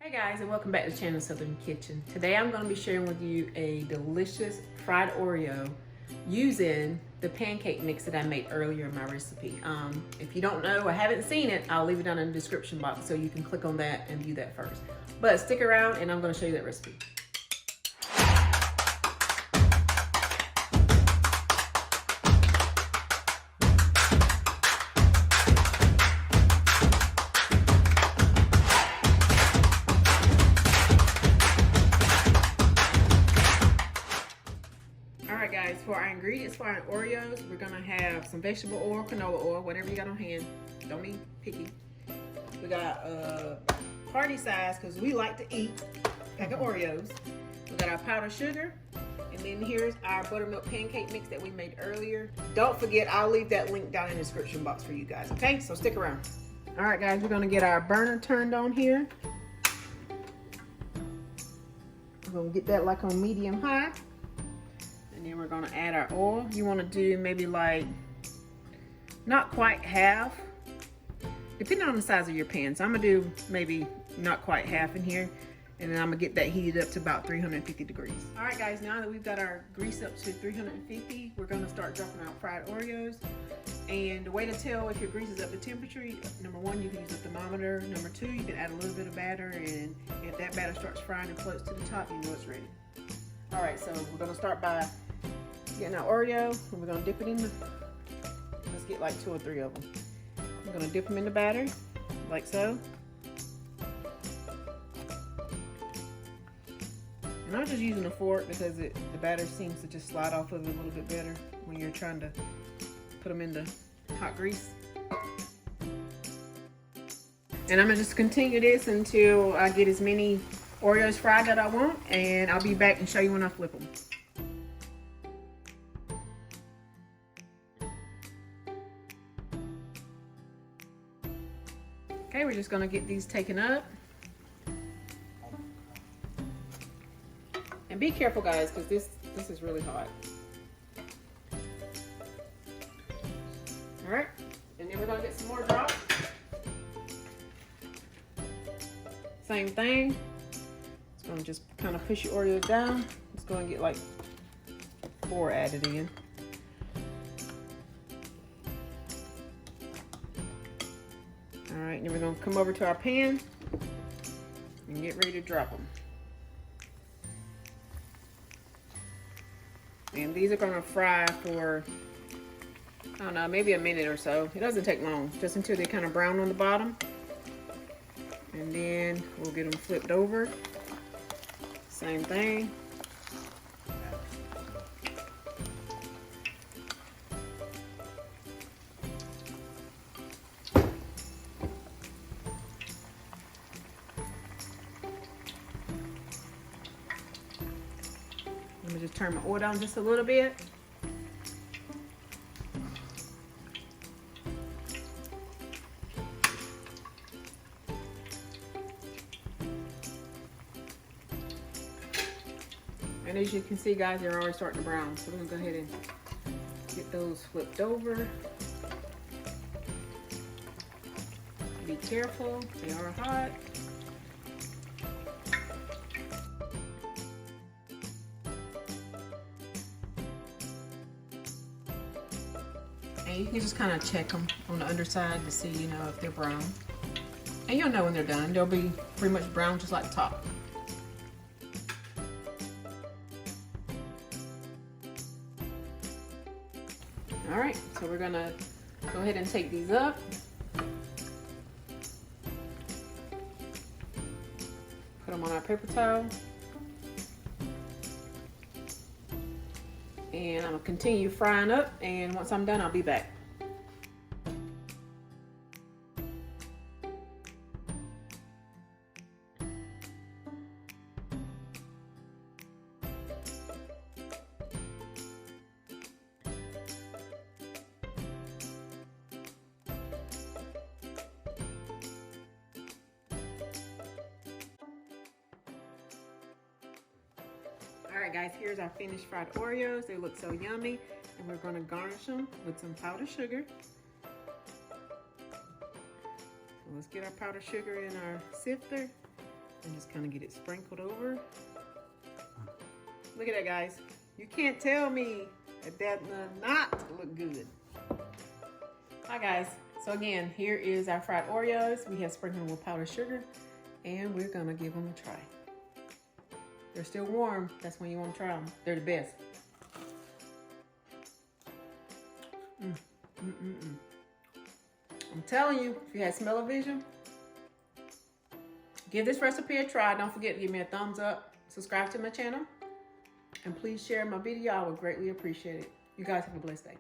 Hey guys, and welcome back to the channel Southern Kitchen. Today I'm going to be sharing with you a delicious fried Oreo using the pancake mix that I made earlier in my recipe. If you don't know or haven't seen it, I'll leave it down in the description box so you can click on that and view that first. But stick around and I'm going to show you that recipe. Alright guys, for our ingredients for our Oreos, we're going to have some vegetable oil, canola oil, whatever you got on hand. Don't be picky. We got party size, because we like to eat, pack of Oreos. We got our powdered sugar, and then here's our buttermilk pancake mix that we made earlier. Don't forget, I'll leave that link down in the description box for you guys, okay? So stick around. Alright guys, we're going to get our burner turned on here. We're going to get that like on medium high. And then we're gonna add our oil. You wanna do maybe like, not quite half, depending on the size of your pan. So I'm gonna do maybe not quite half in here. And then I'm gonna get that heated up to about 350 degrees. All right guys, now that we've got our grease up to 350, we're gonna start dropping out fried Oreos. And the way to tell if your grease is up to temperature, number one, you can use a thermometer. Number two, you can add a little bit of batter, and if that batter starts frying and floats to the top, you know it's ready. All right, so we're gonna start by getting our Oreo, and we're gonna dip it in the, let's get like 2 or 3 of them. I'm gonna dip them in the batter, like so. And I'm just using a fork because the batter seems to just slide off of it a little bit better when you're trying to put them in the hot grease. And I'm gonna just continue this until I get as many Oreos fried that I want, and I'll be back and show you when I flip them. Okay, we're just gonna get these taken up. And be careful guys, because this is really hot. All right, and then we're gonna get some more drops. Same thing. It's gonna just kind of push your Oreos down. It's gonna get like 4 added in. All right, then we're gonna come over to our pan and get ready to drop them. And these are gonna fry for, I don't know, maybe a minute or so. It doesn't take long, just until they kind of brown on the bottom. And then we'll get them flipped over. Same thing. Let me just turn my oil down just a little bit. And as you can see guys, they're already starting to brown. So we're gonna go ahead and get those flipped over. Be careful, they are hot. And you can just kind of check them on the underside to see, you know, if they're brown. And you'll know when they're done. They'll be pretty much brown just like the top. All right, so we're gonna go ahead and take these up. Put them on our paper towel. And I'm gonna continue frying up, and once I'm done, I'll be back. All right guys, here's our finished fried Oreos. They look so yummy, and we're gonna garnish them with some powdered sugar. So let's get our powdered sugar in our sifter. And just kind of get it sprinkled over. Look at that, guys. You can't tell me that that does not look good. Hi, guys. So again, here is our fried Oreos. We have sprinkled them with powdered sugar, and we're gonna give them a try. They're still warm. That's when you want to try them. They're the best. I'm telling you, if you had smell-o-vision, give this recipe a try. Don't forget to give me a thumbs up, subscribe to my channel, and please share my video. I would greatly appreciate it. You guys have a blessed day.